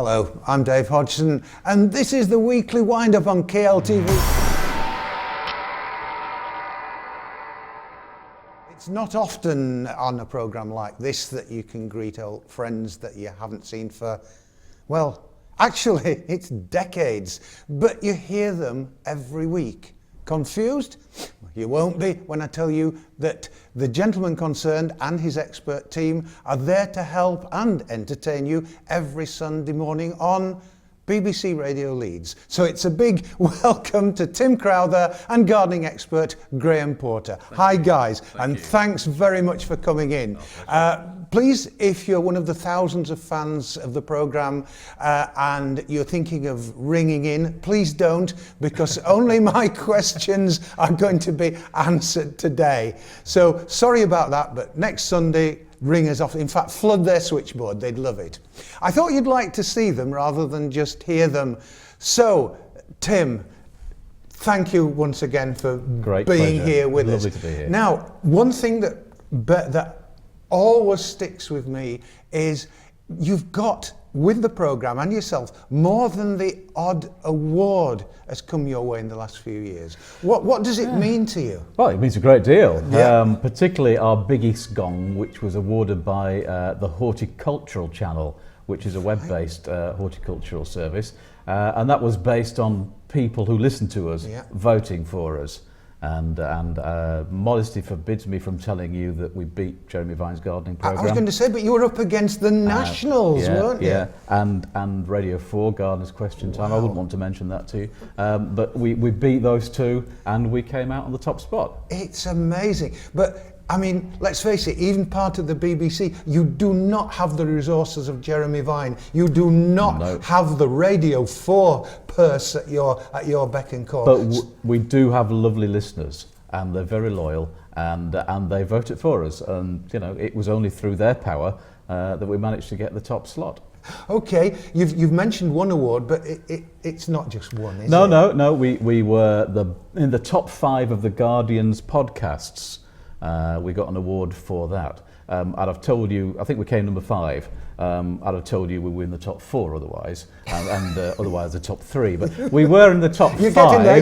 Hello, I'm Dave Hodgson, and this is the weekly wind-up on KLTV. It's not often on a programme like this that you can greet old friends that you haven't seen for, well, actually, it's decades, but you hear them every week. Confused? You won't be when I tell you that the gentleman concerned and his expert team are there to help and entertain you every Sunday morning on BBC Radio Leeds. So it's a big welcome to Tim Crowther and gardening expert Graham Porter. Hi guys, and thanks very much for coming in. Please, if you're one of the thousands of fans of the programme and you're thinking of ringing in, please don't, because only my questions are going to be answered today. So sorry about that, but next Sunday, ring us off. In fact, flood their switchboard. They'd love it. I thought you'd like to see them rather than just hear them. So, Tim, thank you once again for being here with us. Lovely to be here. Now, one thing that always sticks with me is you've got, with the programme and yourself, more than the odd award has come your way in the last few years. What does it mean to you? Well, it means a great deal, Yeah. Particularly our biggest gong, which was awarded by the Horticultural Channel, which is a web-based horticultural service, and that was based on people who listened to us voting for us. And modesty forbids me from telling you that we beat Jeremy Vine's gardening programme. I was going to say, but you were up against the Nationals, weren't you? Yeah, and Radio 4, Gardener's Question Time. I wouldn't want to mention that to you. But we beat those two and we came out on the top spot. It's amazing. But I mean, let's face it, even part of the BBC, you do not have the resources of Jeremy Vine. You do not have the Radio 4 purse at your beck and call. But we do have lovely listeners, and they're very loyal, and they voted for us. And you know, it was only through their power that we managed to get the top slot. Okay, you've mentioned one award, but it's not just one, is it? No. We were in the top 5 of the Guardian's podcasts. We got an award for that. I'd have told you, I think we came number 5. I'd have told you we were in the top 4 otherwise, and otherwise the top 3. But we were in the top 5. You're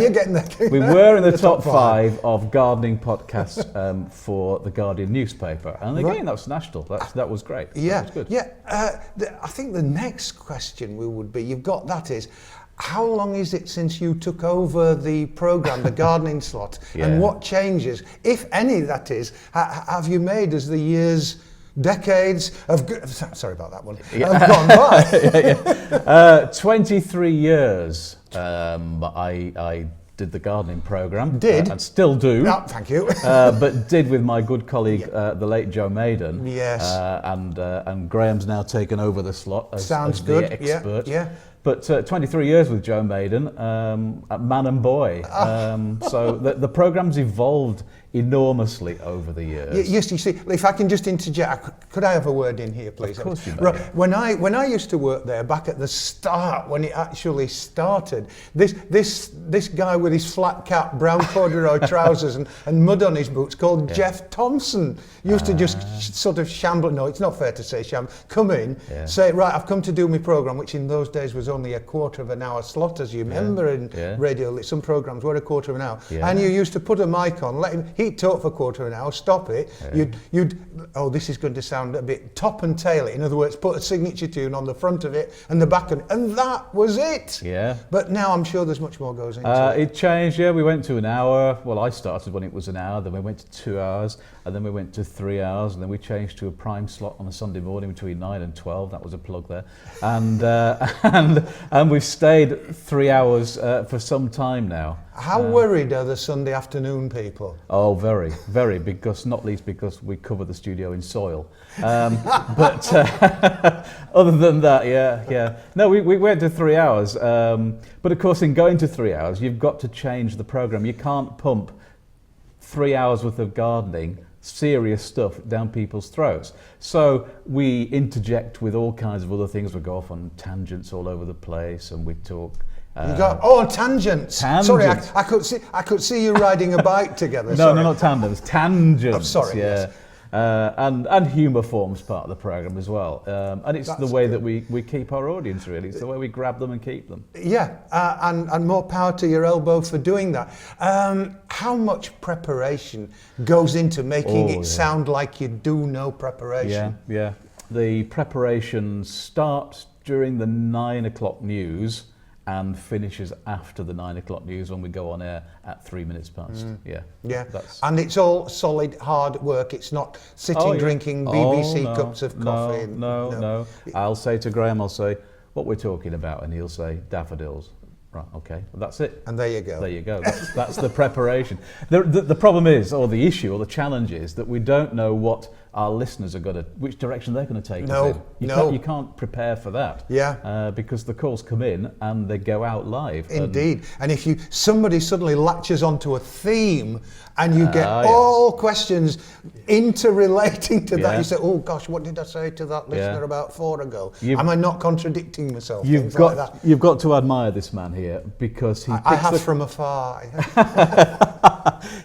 getting there. We were in the top 5 of gardening podcasts for the Guardian newspaper. And again, that was national. That was great. Yeah, that was good. Yeah. I think the next question would be, you've got that is, how long is it since you took over the programme, the gardening slot, and what changes, if any, that is, have you made as the years, decades of... Sorry about that one. Have gone by? 23 years I did the gardening programme. And still do. No, thank you. But did with my good colleague, the late Joe Maiden. Yes. And Graham's now taken over the slot as good. The expert. Yeah. But 23 years with Joe Maiden, man and boy. So the programme's evolved enormously over the years. Yes, you see, if I can just interject, could I have a word in here, please? Of course you may. Right, when I used to work there back at the start, when it actually started, this guy with his flat cap, brown corduroy trousers and mud on his boots, called Jeff Thompson, used to just sort of shamble. No, it's not fair to say shamble. Come in, say, right, I've come to do my programme, which in those days was only a quarter of an hour slot, as you remember in radio. Some programmes were a quarter of an hour, and you used to put a mic on, let him. He'd talk for a quarter of an hour, stop it. You'd this is going to sound a bit top and tail it. In other words, put a signature tune on the front of it and the back of it, and that was it. Yeah. But now I'm sure there's much more goes into it. It changed, we went to an hour. Well, I started when it was an hour, then we went to 2 hours, and then we went to 3 hours, and then we changed to a prime slot on a Sunday morning between 9 and 12. That was a plug there. And we've stayed 3 hours for some time now. How worried are the Sunday afternoon people? Oh, very, very, not least because we cover the studio in soil. But other than that, yeah. No, we went to 3 hours. But of course, in going to 3 hours, you've got to change the programme. You can't pump 3 hours worth of gardening, serious stuff, down people's throats. So we interject with all kinds of other things. We go off on tangents all over the place, and we talk. You got tangents. Sorry, I could see you riding a bike together. No, not tandems. Tangents. I'm sorry. Yeah. Yes. And humour forms part of the programme as well. And it's That's the way good. that we keep our audience, really. It's the way we grab them and keep them. Yeah, and more power to your elbow for doing that. How much preparation goes into making it sound like you do no preparation? Yeah. The preparation starts during the 9 o'clock news and finishes after the 9 o'clock news when we go on air at 3 minutes past. Yeah, and it's all solid, hard work. It's not sitting drinking BBC cups of coffee. No. I'll say to Graham, I'll say, what we're talking about, and he'll say, daffodils. Right, okay, well, that's it. And there you go. There you go. That's the preparation. The problem is, or the issue, or the challenge is that we don't know what our listeners are going to, which direction they're going to take us in. You can't prepare for that. Yeah. Because the calls come in and they go out live. Indeed. And if somebody suddenly latches onto a theme and you get all questions interrelating to that, you say, oh gosh, what did I say to that listener about 4 ago? Am I not contradicting myself? Things like that. You've got to admire this man here because he I have from afar.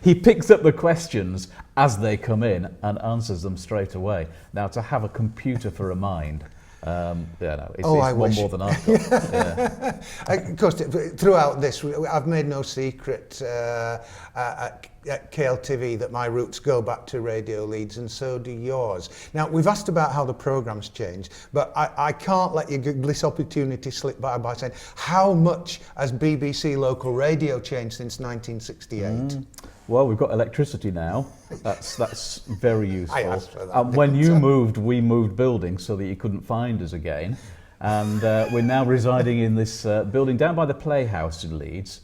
He picks up the questions as they come in and answers them straight away. Now, to have a computer for a mind, it's one more than I've got. Of course, throughout this, I've made no secret at KLTV that my roots go back to Radio Leeds, and so do yours. Now, we've asked about how the programme's changed, but I can't let this opportunity slip by saying, how much has BBC Local Radio changed since 1968? Well, we've got electricity now. That's very useful. I asked for that. And when you moved, we moved buildings so that you couldn't find us again. And we're now residing in this building down by the Playhouse in Leeds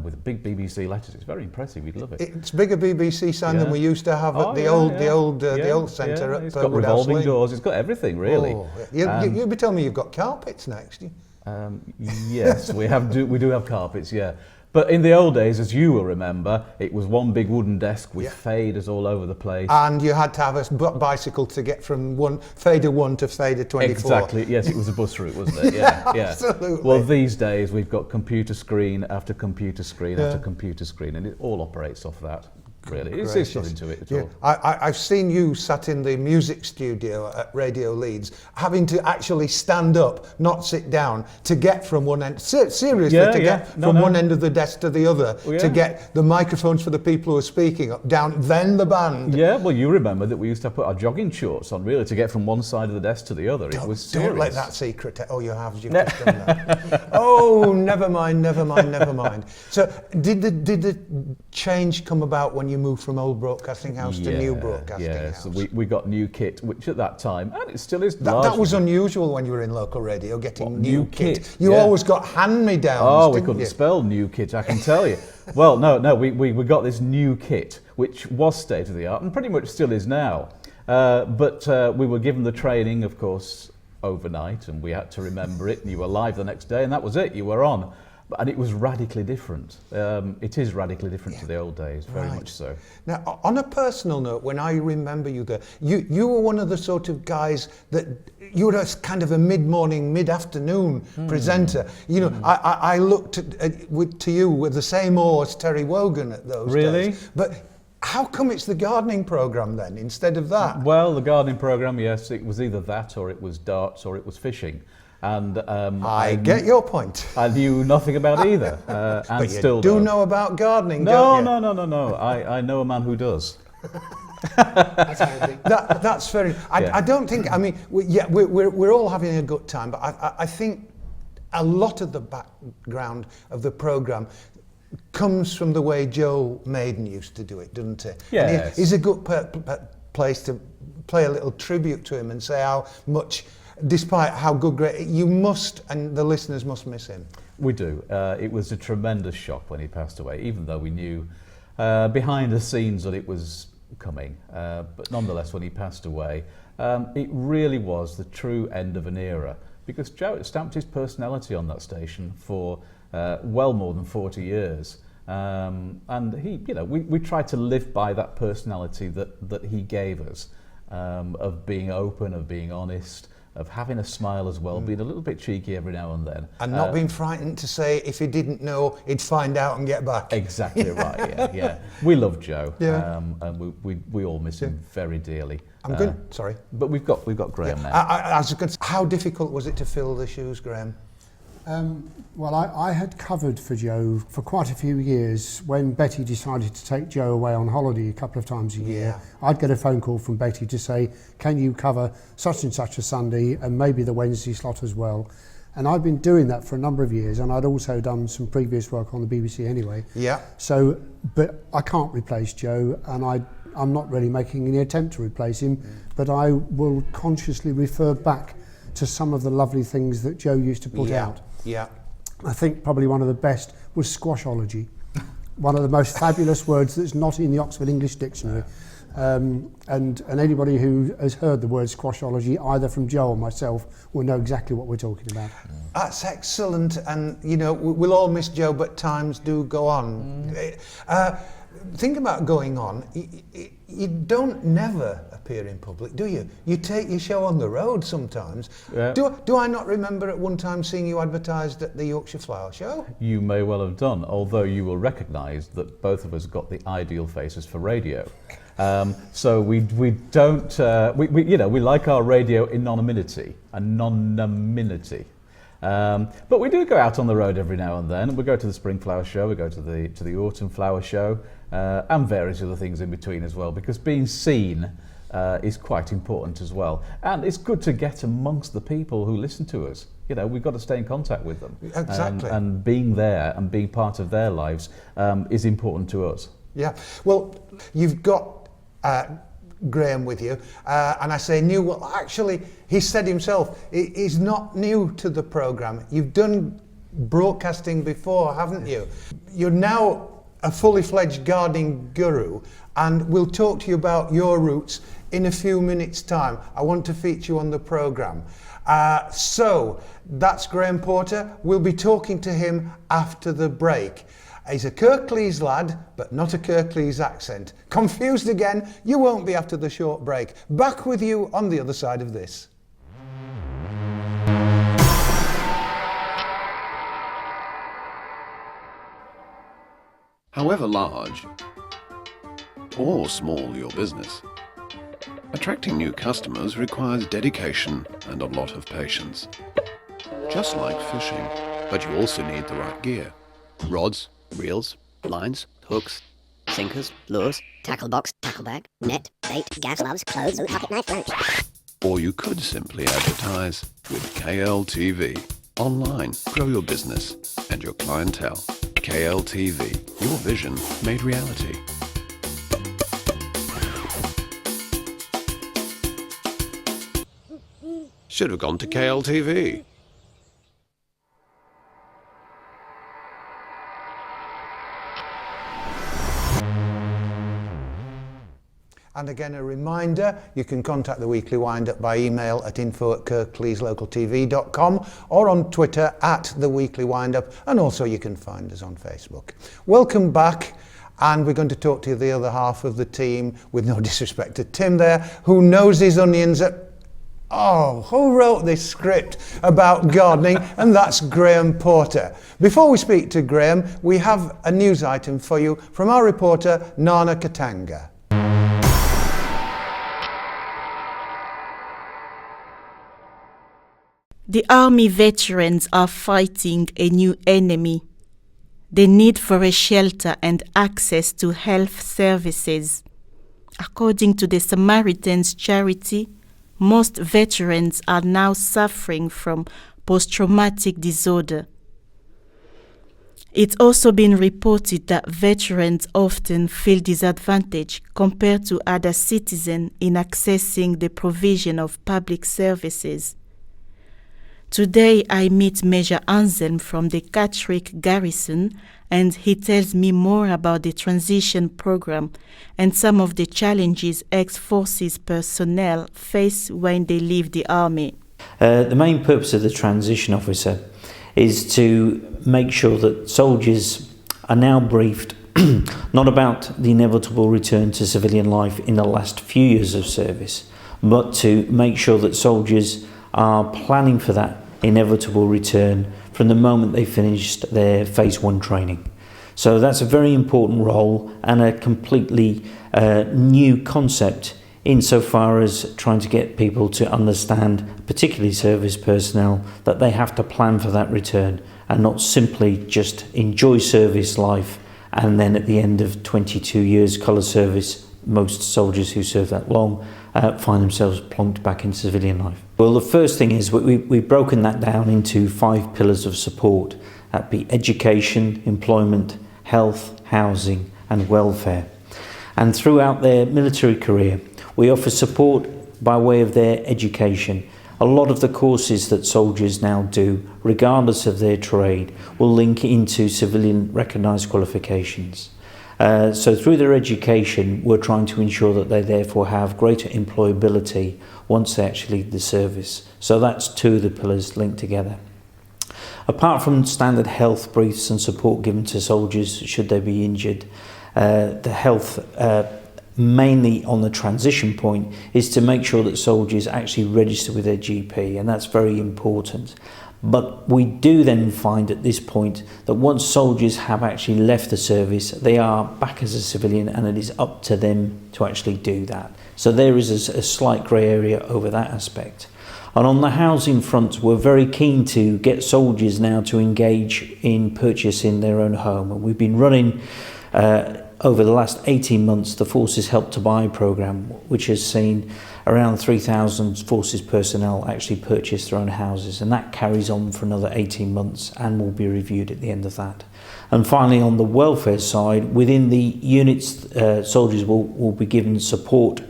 with big BBC letters. It's very impressive. We'd love it. It's bigger BBC sign than we used to have at the old centre. It's got revolving doors. It's got everything, really. You'll be telling me you've got carpets next. Yes, we do have carpets. Yeah. But in the old days, as you will remember, it was one big wooden desk with faders all over the place. And you had to have a bicycle to get from fader 1 to fader 24. Exactly, yes, it was a bus route, wasn't it? Yeah. Absolutely. Well, these days we've got computer screen after computer screen after computer screen, and it all operates off that. Really, it's nothing to it at all. I've seen you sat in the music studio at Radio Leeds, having to actually stand up, not sit down, to get from one end, one end of the desk to the other, to get the microphones for the people who are speaking up, down, then the band. Yeah, well, you remember that we used to put our jogging shorts on, really, to get from one side of the desk to the other. It was serious. Don't let that secret. Oh, you've just done that. Oh, never mind. So, did the change come about when you moved from old broadcasting house to new broadcasting house? So we got new kit, which at that time, and it still is that was unusual when you were in local radio, getting new kit. You always got hand-me-downs. Oh, we couldn't spell new kit, I can tell you. Well, no, we got this new kit, which was state-of-the-art, and pretty much still is now. But we were given the training, of course, overnight, and we had to remember it, and you were live the next day, and that was it, you were on. And it was radically different. It is radically different to the old days, very much so. Now, on a personal note, when I remember you there, you were one of the sort of guys that, you were a kind of a mid-morning, mid-afternoon presenter. You know, I looked to you with the same awe as Terry Wogan at those days. But how come it's the gardening programme then, instead of that? Well, the gardening programme, yes, it was either that or it was darts or it was fishing. And I get your point. I knew nothing about either. And but you still do know about gardening, don't you? No. I know a man who does. That's very. I don't think. I mean, we're all having a good time, but I think a lot of the background of the programme comes from the way Joe Maiden used to do it, doesn't it? Yes. He's a good place to play a little tribute to him and say how much. Despite how great, you must, and the listeners must miss him. We do. It was a tremendous shock when he passed away, even though we knew behind the scenes that it was coming. But nonetheless, when he passed away, it really was the true end of an era, because Joe stamped his personality on that station for well more than 40 years. And he, we tried to live by that personality that he gave us, of being open, of being honest, of having a smile as well, being a little bit cheeky every now and then. And not being frightened to say if he didn't know, he'd find out and get back. Exactly right, yeah. We love Joe, Yeah. and we all miss him very dearly. I'm good, sorry. But we've got Graham now. I was going to say, how difficult was it to fill the shoes, Graham? Well, I had covered for Joe for quite a few years. When Betty decided to take Joe away on holiday a couple of times a year, I'd get a phone call from Betty to say, can you cover such and such a Sunday and maybe the Wednesday slot as well? And I've been doing that for a number of years, and I'd also done some previous work on the BBC anyway. Yeah. So, but I can't replace Joe, and I'm not really making any attempt to replace him, but I will consciously refer back to some of the lovely things that Joe used to put out. Yeah. I think probably one of the best was squashology, one of the most fabulous words that's not in the Oxford English Dictionary. And anybody who has heard the word squashology, either from Joe or myself, will know exactly what we're talking about. That's excellent, and you know, we'll all miss Joe, but times do go on. Think about going on. You don't never appear in public, do you? You take your show on the road sometimes. Yeah. Do I not remember at one time seeing you advertised at the Yorkshire Flower Show? You may well have done, although you will recognise that both of us got the ideal faces for radio. So we don't, we like our radio anonymity. But we do go out on the road every now and then. We go to the Spring Flower Show, we go to the Autumn Flower Show, and various other things in between as well, because being seen is quite important as well. And it's good to get amongst the people who listen to us. You know, we've got to stay in contact with them. Exactly. And being there and being part of their lives is important to us. Yeah. Well, you've got Graham with you, and I say new. Well, actually, he said himself, he's not new to the programme. You've done broadcasting before, haven't you? You're now a fully fledged gardening guru, and we'll talk to you about your roots in a few minutes' time. I want to feature you on the programme. So that's Graham Porter. We'll be talking to him after the break. He's a Kirklees lad, but not a Kirklees accent. Confused again? You won't be after the short break. Back with you on the other side of this. However large or small your business, attracting new customers requires dedication and a lot of patience. Just like fishing, but you also need the right gear. Rods, reels, lines, hooks, sinkers, lures, tackle box, tackle bag, net, bait, gaff, gloves, clothes, and pocket knife wrench. Or you could simply advertise with KLTV. Online, grow your business and your clientele. KLTV, your vision made reality. Should have gone to KLTV. And again, a reminder, you can contact the Weekly Wind-Up by email at info@kirkleeslocaltv.com or on Twitter @The Weekly Wind-Up, and also you can find us on Facebook. Welcome back, and we're going to talk to the other half of the team, with no disrespect to Tim there, who knows his onions who wrote this script about gardening? And that's Graham Porter. Before we speak to Graham, we have a news item for you from our reporter, Nana Katenga. The Army veterans are fighting a new enemy: the need for a shelter and access to health services. According to the Samaritans charity, most veterans are now suffering from post-traumatic disorder. It's also been reported that veterans often feel disadvantaged compared to other citizens in accessing the provision of public services. Today I meet Major Anselm from the Catterick Garrison, and he tells me more about the transition program and some of the challenges ex-forces personnel face when they leave the army. The main purpose of the transition officer is to make sure that soldiers are now briefed not about the inevitable return to civilian life in the last few years of service, but to make sure that soldiers are planning for that inevitable return from the moment they finished their phase 1 training. So that's a very important role and a completely new concept insofar as trying to get people to understand, particularly service personnel, that they have to plan for that return and not simply just enjoy service life and then at the end of 22 years colour service, most soldiers who serve that long find themselves plonked back into civilian life. Well, the first thing is we've broken that down into 5 pillars of support. That'd be education, employment, health, housing and welfare. And throughout their military career, we offer support by way of their education. A lot of the courses that soldiers now do, regardless of their trade, will link into civilian recognised qualifications. So through their education, we're trying to ensure that they therefore have greater employability once they actually leave the service. So that's 2 of the pillars linked together. Apart from standard health briefs and support given to soldiers should they be injured, the health mainly on the transition point is to make sure that soldiers actually register with their GP, and that's very important. But we do then find at this point that once soldiers have actually left the service, they are back as a civilian and it is up to them to actually do that. So there is a slight grey area over that aspect. And on the housing front, we're very keen to get soldiers now to engage in purchasing their own home. And we've been running over the last 18 months the Forces Help to Buy programme, which has seen around 3,000 Forces personnel actually purchase their own houses, and that carries on for another 18 months and will be reviewed at the end of that. And finally, on the welfare side, within the units, soldiers will be given support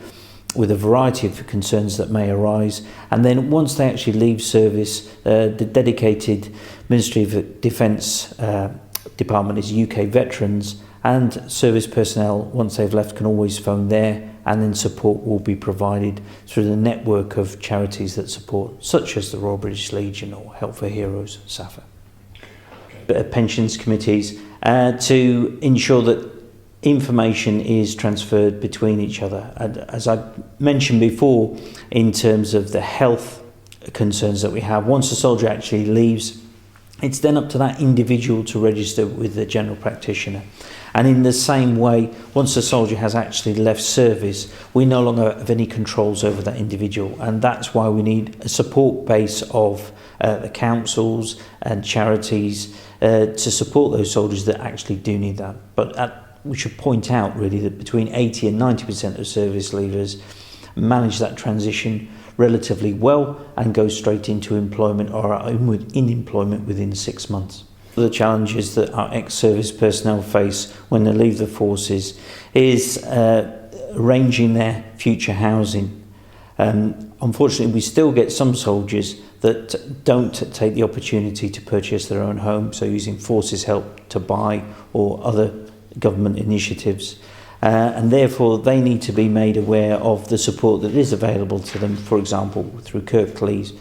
with a variety of concerns that may arise, and then once they actually leave service, the dedicated Ministry of Defence department is UK Veterans, and service personnel, once they've left, can always phone there, and then support will be provided through the network of charities that support, such as the Royal British Legion or Help for Heroes, SAFA. Pensions committees, to ensure that information is transferred between each other. And as I mentioned before, in terms of the health concerns that we have, once a soldier actually leaves, it's then up to that individual to register with the general practitioner. And in the same way, once the soldier has actually left service, we no longer have any controls over that individual. And that's why we need a support base of the councils and charities to support those soldiers that actually do need that. But we should point out really that between 80 and 90% of service leavers manage that transition relatively well and go straight into employment or are in employment within 6 months. The challenges that our ex-service personnel face when they leave the forces is arranging their future housing. Unfortunately, we still get some soldiers that don't take the opportunity to purchase their own home, so using Forces Help to Buy or other government initiatives. And therefore they need to be made aware of the support that is available to them, for example through Kirklees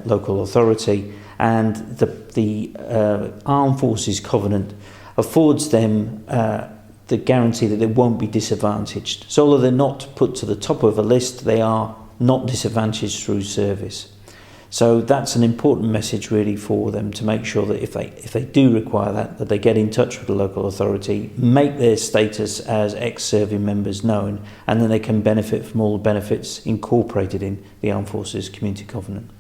Local Authority, and the Armed Forces Covenant affords them the guarantee that they won't be disadvantaged. So although they're not put to the top of a list, they are not disadvantaged through service. So that's an important message really for them, to make sure that if they do require that they get in touch with the local authority, make their status as ex-serving members known, and then they can benefit from all the benefits incorporated in the Armed Forces Community Covenant.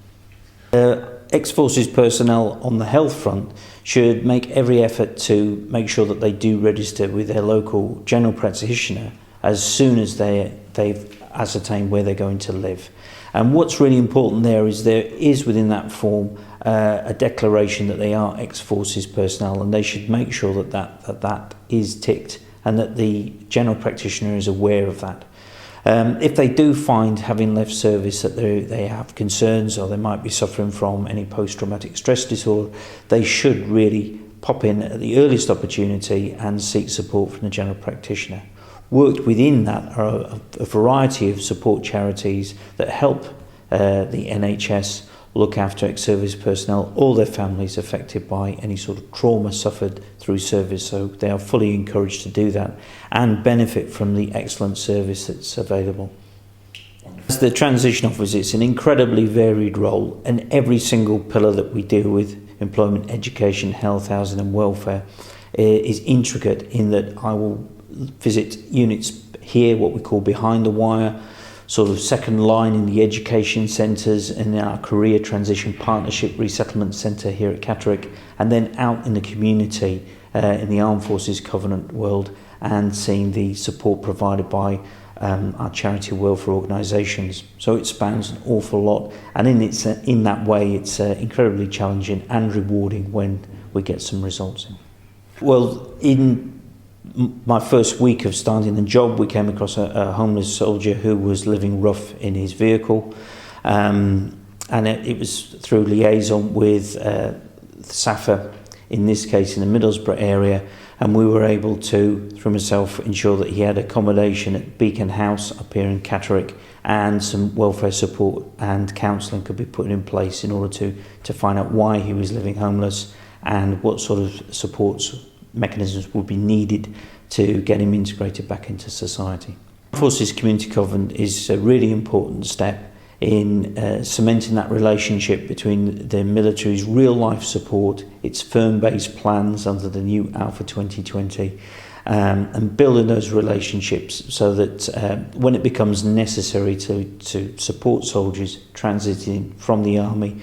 Ex-Forces personnel on the health front should make every effort to make sure that they do register with their local general practitioner as soon as they've ascertained where they're going to live. And what's really important there is within that form a declaration that they are ex-forces personnel, and they should make sure that is ticked and that the general practitioner is aware of that. If they do find, having left service, that they have concerns or they might be suffering from any post-traumatic stress disorder, they should really pop in at the earliest opportunity and seek support from the general practitioner. Worked within that are a variety of support charities that help the NHS look after ex-service personnel or their families affected by any sort of trauma suffered through service, so they are fully encouraged to do that and benefit from the excellent service that's available. as the transition officer, it's an incredibly varied role, and every single pillar that we deal with, employment, education, health, housing and welfare, is intricate in that I will visit units here, what we call behind the wire, sort of second line in the education centres and in our career transition partnership resettlement centre here at Catterick, and then out in the community in the Armed Forces Covenant world, and seeing the support provided by our charity welfare organisations. So it spans an awful lot, and in that way it's incredibly challenging and rewarding when we get some results in. Well, in my first week of starting the job, we came across a homeless soldier who was living rough in his vehicle, and it was through liaison with SAFA, in this case in the Middlesbrough area, and we were able to, through myself, ensure that he had accommodation at Beacon House up here in Catterick, and some welfare support and counselling could be put in place in order to find out why he was living homeless and what sort of supports mechanisms would be needed to get him integrated back into society. Forces Community Covenant is a really important step in cementing that relationship between the military's real life support, its firm-based plans under the new Alpha 2020, and building those relationships so that when it becomes necessary to support soldiers transiting from the army,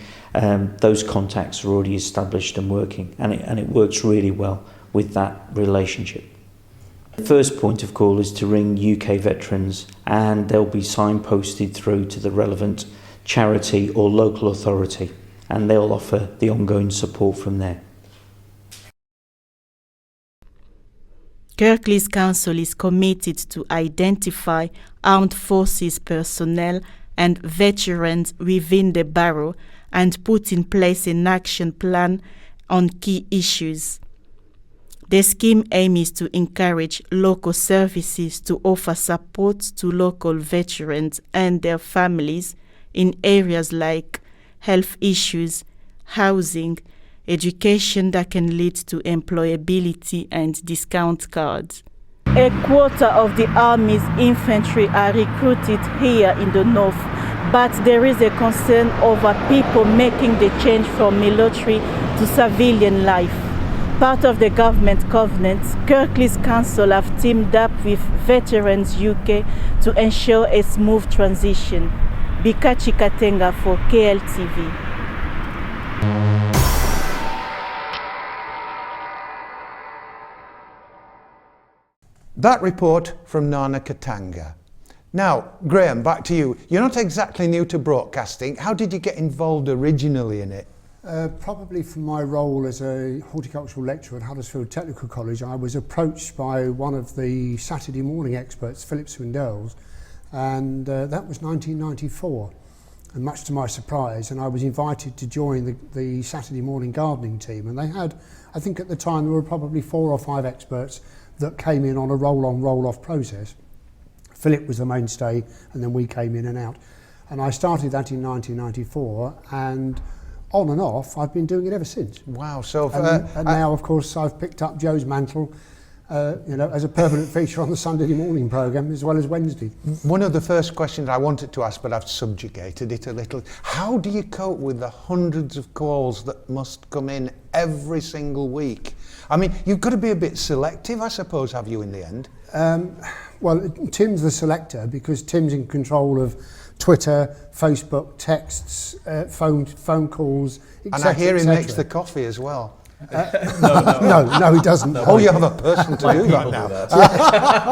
those contacts are already established and working, and it works really well with that relationship. The first point of call is to ring UK veterans, and they'll be signposted through to the relevant charity or local authority, and they'll offer the ongoing support from there. Kirklees Council is committed to identify armed forces personnel and veterans within the borough and put in place an action plan on key issues. The scheme aim is to encourage local services to offer support to local veterans and their families in areas like health issues, housing, education that can lead to employability and discount cards. A quarter of the Army's infantry are recruited here in the north, but there is a concern over people making the change from military to civilian life. Part of the government covenant, Kirklees Council have teamed up with Veterans UK to ensure a smooth transition. Bikatshi Katenga for KLTV. That report from Nana Katanga. Now, Graham, back to you. You're not exactly new to broadcasting. How did you get involved originally in it? Probably from my role as a horticultural lecturer at Huddersfield Technical College, I was approached by one of the Saturday morning experts, Philip Swindells, and that was 1994. And much to my surprise, and I was invited to join the Saturday morning gardening team, and they had, I think at the time there were probably 4 or 5 experts that came in on a roll-on, roll-off process. Philip was the mainstay, and then we came in and out. And I started that in 1994, and on and off, I've been doing it ever since. Wow! So, and now, of course, I've picked up Joe's mantle, as a permanent feature on the Sunday morning programme as well as Wednesday. One of the first questions I wanted to ask, but I've subjugated it a little. How do you cope with the hundreds of calls that must come in every single week? I mean, you've got to be a bit selective, I suppose, have you, in the end? Well, Tim's the selector because Tim's in control of Twitter, Facebook, texts, phone calls, etc. And I hear he makes the coffee as well. No, he doesn't. Oh, you have a person to do that now.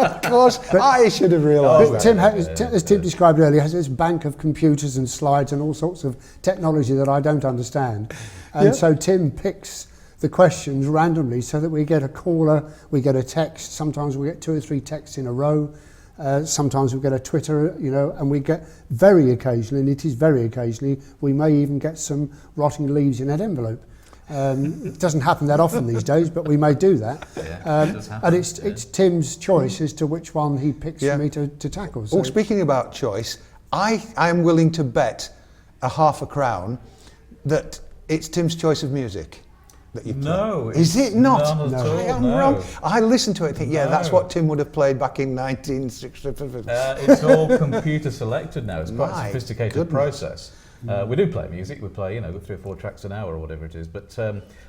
Of course, but I should have realised that. Tim, as Tim described earlier, has this bank of computers and slides and all sorts of technology that I don't understand. And so Tim picks the questions randomly so that we get a caller, we get a text, sometimes we get 2 or 3 texts in a row. Sometimes we get a Twitter, and we get very occasionally, and it is very occasionally, we may even get some rotting leaves in that envelope. It doesn't happen that often these days, but we may do that. And it's Tim's choice as to which one he picks for me to tackle. So. Oh, speaking about choice, I'm willing to bet a £0.50 that it's Tim's choice of music. that you play? No. Is it not? None at I all, am no. wrong. I listen to it and think, yeah, that's No. what Tim would have played back in 1960. It's all computer selected now. It's quite My a sophisticated goodness. process. We do play music. We play, 3 or 4 tracks an hour or whatever it is. But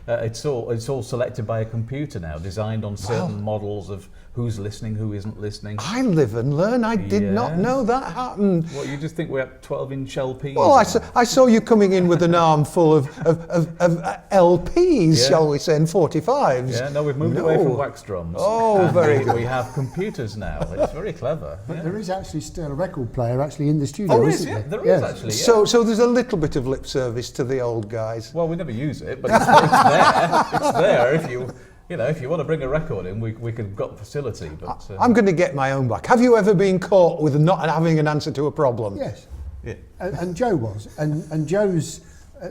it's all selected by a computer now, designed on certain models of who's listening, who isn't listening. I live and learn. I did not Yes. know that happened. What, you just think we're at 12-inch LPs? Well, I saw you coming in with an arm full of LPs, Yeah. shall we say, and 45s. Yeah, no, we've moved away from wax drums. Oh, And very good. We have computers now. It's very clever. But Yeah. there is actually still a record player actually in the studio, Oh, is isn't it? there? There Yes. is actually. Yeah. So there's a little bit of lip service to the old guys. Well, we never use it, but it's there. It's there if you want to bring a record in, we could got the facility. But I'm going to get my own back. Have you ever been caught with not having an answer to a problem? Yes. yeah. And Joe was. And Joe's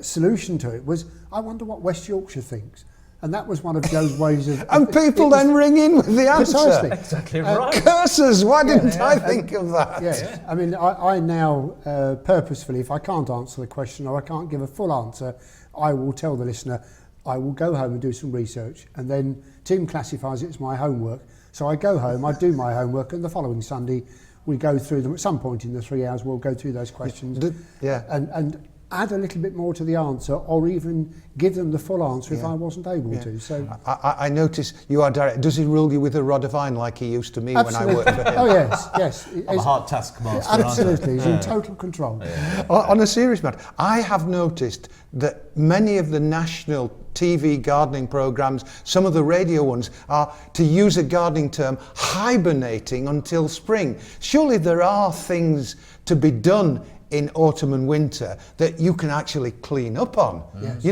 solution to it was, I wonder what West Yorkshire thinks. And that was one of Joe's ways of... And people then ring in with the answer. Precisely. Exactly right. Curses, why didn't I think of that? Yes. I mean, I now purposefully, if I can't answer the question or I can't give a full answer, I will tell the listener, I will go home and do some research, and then Tim classifies it as my homework. So I go home, I do my homework, and the following Sunday we go through them. At some point in the 3 hours, we'll go through those questions and add a little bit more to the answer, or even give them the full answer if I wasn't able to. So I notice you are direct. Does he rule you with a rod of iron like he used to me when I worked for him? Oh yes. I'm a hard taskmaster. Absolutely, he's in total control. On a serious matter, I have noticed that many of the national TV gardening programs, some of the radio ones, are, to use a gardening term, hibernating until spring. Surely there are things to be done in autumn and winter that you can actually clean up on. Yes.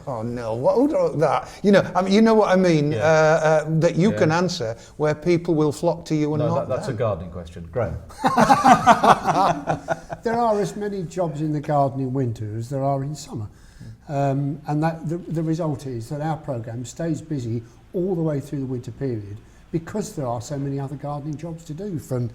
Oh no, what wrote that? You know what I mean, that you can answer, where people will flock to you and not that's them. a gardening question. Graham. There are as many jobs in the garden in winter as there are in summer. And that the result is that our programme stays busy all the way through the winter period because there are so many other gardening jobs to do, from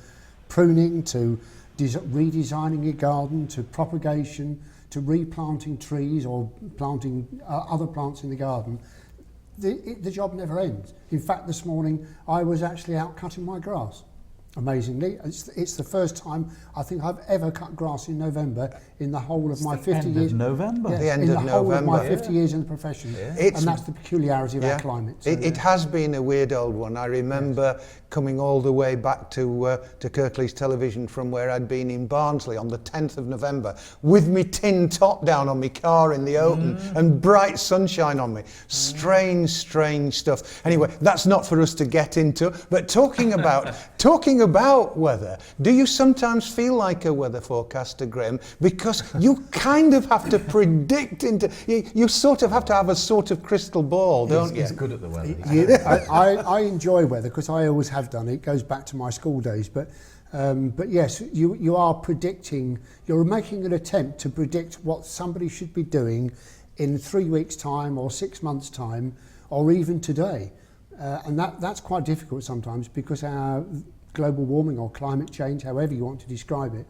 pruning to redesigning your garden, to propagation, to replanting trees or planting other plants in the garden. The job never ends. In fact, this morning I was actually out cutting my grass. Amazingly, it's the first time I think I've ever cut grass in November in the whole of my 50 years. November. Yes, The end in of the whole of my November. 50 years in the profession, It's- and that's the peculiarity of our climate. So, It has been a weird old one. I remember coming all the way back to Kirklees Television from where I'd been in Barnsley on the 10th of November with me tin top down on my car in the open and bright sunshine on me. Strange stuff. Anyway, that's not for us to get into. But talking about weather, do you sometimes feel like a weather forecaster, Graham? Because you kind of have to predict you sort of have to have a sort of crystal ball, don't you? He's good at the weather. I enjoy weather because I always have done. It goes back to my school days, but yes, you are predicting. You're making an attempt to predict what somebody should be doing in 3 weeks' time, or 6 months' time, or even today, and that's quite difficult sometimes because our global warming or climate change, however you want to describe it,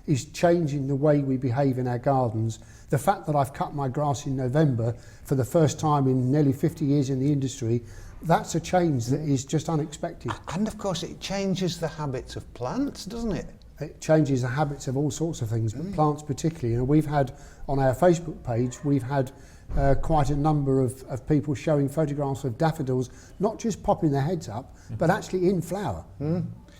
is changing the way we behave in our gardens. The fact that I've cut my grass in November for the first time in nearly 50 years in the industry, that's a change that is just unexpected. And of course it changes the habits of plants, doesn't it? It changes the habits of all sorts of things, but plants particularly. We've had, on our Facebook page, we've had quite a number of people showing photographs of daffodils, not just popping their heads up, but actually in flower.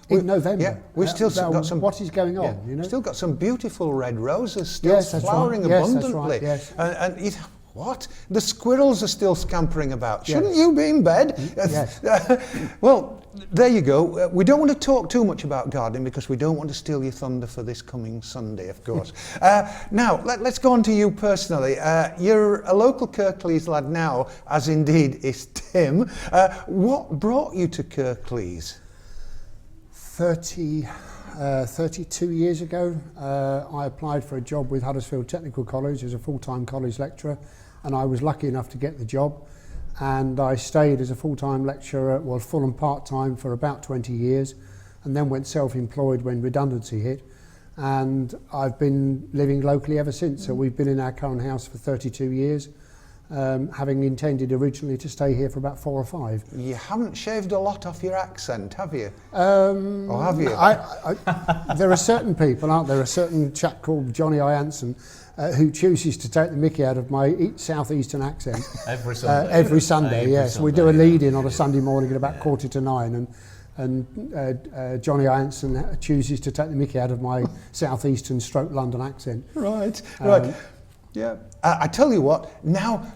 In November. Yeah, we've still got some. What is going on? Yeah, still got some beautiful red roses still Yes, that's flowering right. Yes, that's abundantly. right, yes. And you what? The squirrels are still scampering about. Yes. Shouldn't you be in bed? Yes. Well, there you go. We don't want to talk too much about gardening because we don't want to steal your thunder for this coming Sunday, of course. Now, let's go on to you personally. You're a local Kirklees lad now, as indeed is Tim. What brought you to Kirklees? 32 years ago, I applied for a job with Huddersfield Technical College as a full-time college lecturer, and I was lucky enough to get the job. And I stayed as a full-time lecturer, well, full and part-time, for about 20 years, and then went self-employed when redundancy hit. And I've been living locally ever since. So we've been in our current house for 32 years. having intended originally to stay here for about 4 or 5. You haven't shaved a lot off your accent, have you? Or have you? There are certain people, aren't there? A certain chap called Johnny Anselm who chooses to take the mickey out of my southeastern accent. Every Sunday. Every Sunday, yes. Sunday, We do a lead-in on a Sunday morning at about 8:45, and Johnny Anselm chooses to take the mickey out of my southeastern stroke London accent. Right. Yeah. I tell you what, now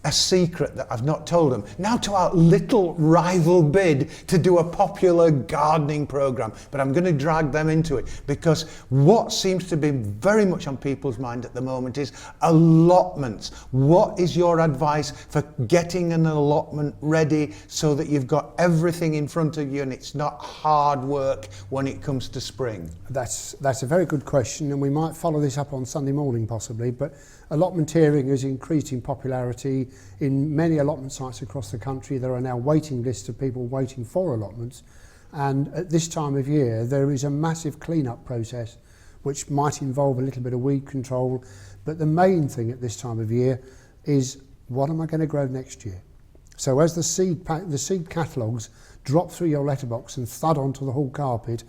a secret that I've not told them. Now to our little rival bid to do a popular gardening programme, but I'm going to drag them into it because what seems to be very much on people's mind at the moment is allotments. What is your advice for getting an allotment ready so that you've got everything in front of you and it's not hard work when it comes to spring? That's a very good question, and we might follow this up on Sunday morning possibly, but allotmenteering has increased in popularity. In many allotment sites across the country, there are now waiting lists of people waiting for allotments, and at this time of year there is a massive clean-up process which might involve a little bit of weed control, but the main thing at this time of year is, what am I going to grow next year? So as the seed catalogues drop through your letterbox and thud onto the hall carpet,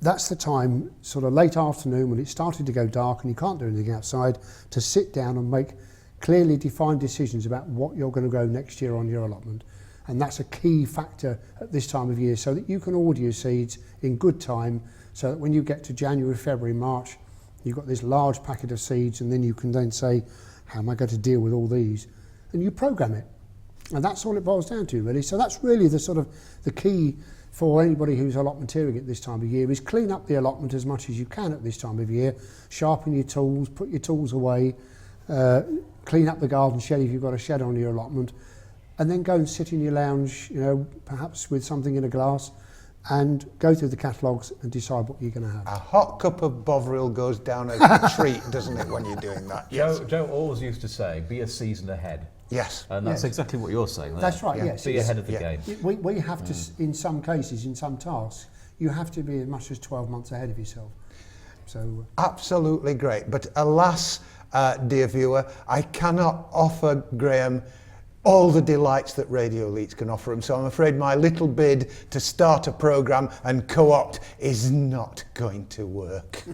that's the time, sort of late afternoon when it's starting to go dark and you can't do anything outside, to sit down and make clearly defined decisions about what you're going to grow next year on your allotment. And that's a key factor at this time of year, so that you can order your seeds in good time, so that when you get to January, February, March, you've got this large packet of seeds, and then you can then say, how am I going to deal with all these? And you program it. And that's all it boils down to, really. So that's really the sort of the key for anybody who's allotmenteering at this time of year, is clean up the allotment as much as you can at this time of year, sharpen your tools, put your tools away, clean up the garden shed if you've got a shed on your allotment, and then go and sit in your lounge, perhaps with something in a glass, and go through the catalogues and decide what you're going to have. A hot cup of Bovril goes down a treat, doesn't it, when you're doing that? Yes. Joe always used to say, be a season ahead. Yes. And that's exactly what you're saying there. That's right, yes. Be ahead of the game. We have to, in some cases, in some tasks, you have to be as much as 12 months ahead of yourself. So absolutely great. But alas, dear viewer, I cannot offer Graham all the delights that Radio Leeds can offer him. So I'm afraid my little bid to start a programme and co-opt is not going to work.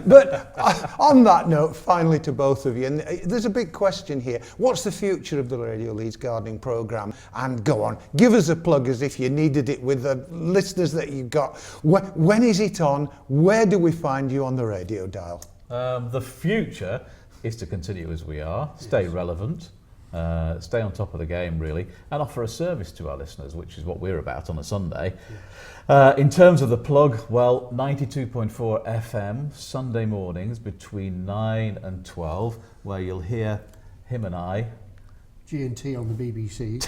But on that note, finally to both of you, and there's a big question here. What's the future of the Radio Leeds gardening programme? And go on, give us a plug as if you needed it with the listeners that you've got. When is it on? Where do we find you on the radio dial? The future is to continue as we are, stay relevant, stay on top of the game really, and offer a service to our listeners, which is what we're about on a Sunday. In terms of the plug, well, 92.4 FM, Sunday mornings between 9 and 12, where you'll hear him and I. G&T on the BBC.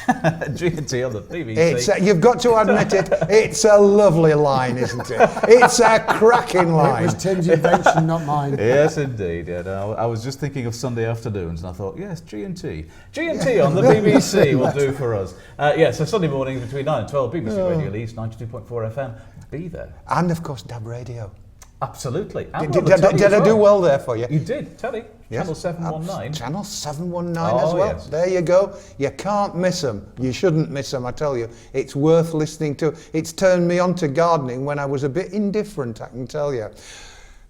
G&T on the BBC. You've got to admit it, it's a lovely line, isn't it? It's a cracking line. It was Tim's invention, not mine. Yes, indeed. Yeah, no, I was just thinking of Sunday afternoons, and I thought, yes, G&T. G&T on the BBC will do for us. So Sunday morning between 9 and 12, BBC Radio Leeds, 92.4 FM. Be there. And of course, DAB Radio. Absolutely. Did I do well there for you? You did, telly. Yes. Channel 719. Channel 719 as well. Yes. There you go. You can't miss them. You shouldn't miss them, I tell you. It's worth listening to. It's turned me on to gardening when I was a bit indifferent, I can tell you.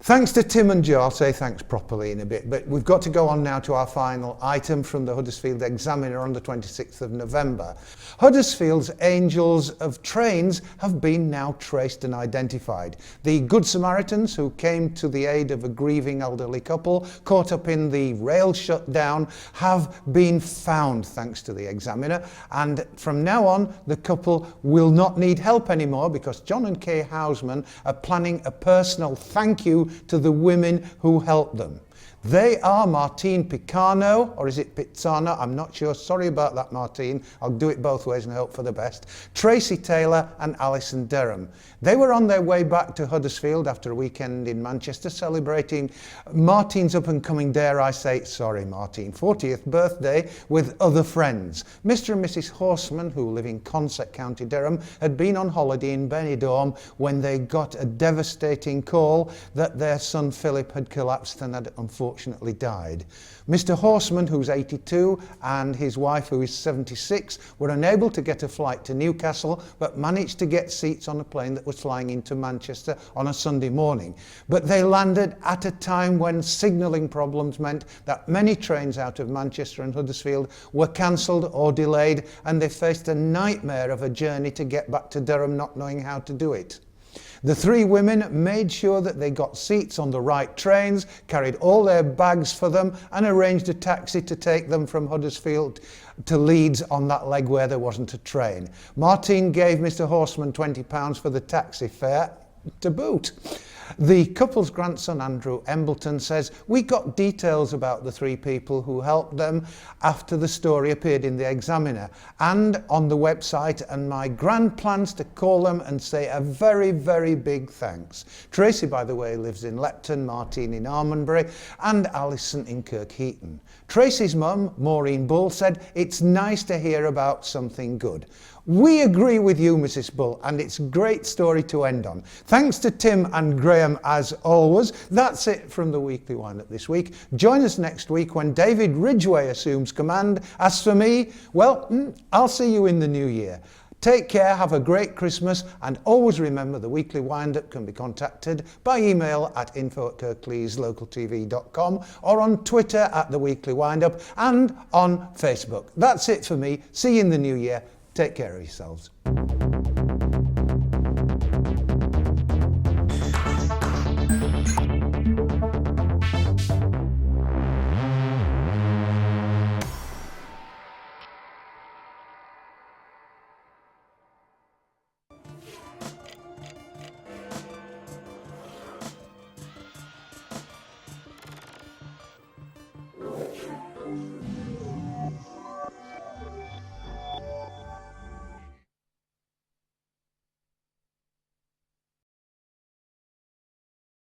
Thanks to Tim and Joe. I'll say thanks properly in a bit, but we've got to go on now to our final item from the Huddersfield Examiner on the 26th of November. Huddersfield's angels of trains have been now traced and identified. The Good Samaritans who came to the aid of a grieving elderly couple caught up in the rail shutdown have been found, thanks to the Examiner, and from now on the couple will not need help anymore because John and Kay Houseman are planning a personal thank you to the women who helped them. They are Martine Picano, or is it Pizzano? I'm not sure. Sorry about that, Martine. I'll do it both ways and hope for the best. Tracy Taylor and Alison Derham. They were on their way back to Huddersfield after a weekend in Manchester celebrating Martine's up-and-coming, dare I say, sorry Martine, 40th birthday with other friends. Mr. and Mrs. Horseman, who live in Consett, County Durham, had been on holiday in Benidorm when they got a devastating call that their son Philip had collapsed and had unfortunately unfortunately died. Mr. Horseman, who's 82, and his wife, who is 76, were unable to get a flight to Newcastle, but managed to get seats on a plane that was flying into Manchester on a Sunday morning. But they landed at a time when signalling problems meant that many trains out of Manchester and Huddersfield were cancelled or delayed, and they faced a nightmare of a journey to get back to Durham, not knowing how to do it. The three women made sure that they got seats on the right trains, carried all their bags for them, and arranged a taxi to take them from Huddersfield to Leeds on that leg where there wasn't a train. Martine gave Mr. Horseman £20 for the taxi fare to boot. The couple's grandson, Andrew Embleton, says, "We got details about the three people who helped them after the story appeared in the Examiner and on the website, and my grand plans to call them and say a very, very big thanks." Tracy, by the way, lives in Lepton, Martine in Almondbury, and Alison in Kirkheaton. Tracy's mum, Maureen Bull, said, "It's nice to hear about something good." We agree with you, Mrs. Bull, and it's a great story to end on. Thanks to Tim and Graham as always. That's it from the Weekly Wind-Up this week. Join us next week when David Ridgway assumes command. As for me, well, I'll see you in the new year. Take care, have a great Christmas, and always remember the Weekly Wind-Up can be contacted by email at info@kirkleeslocaltv.com or on Twitter at the Weekly Wind-Up and on Facebook. That's it for me. See you in the new year. Take care of yourselves.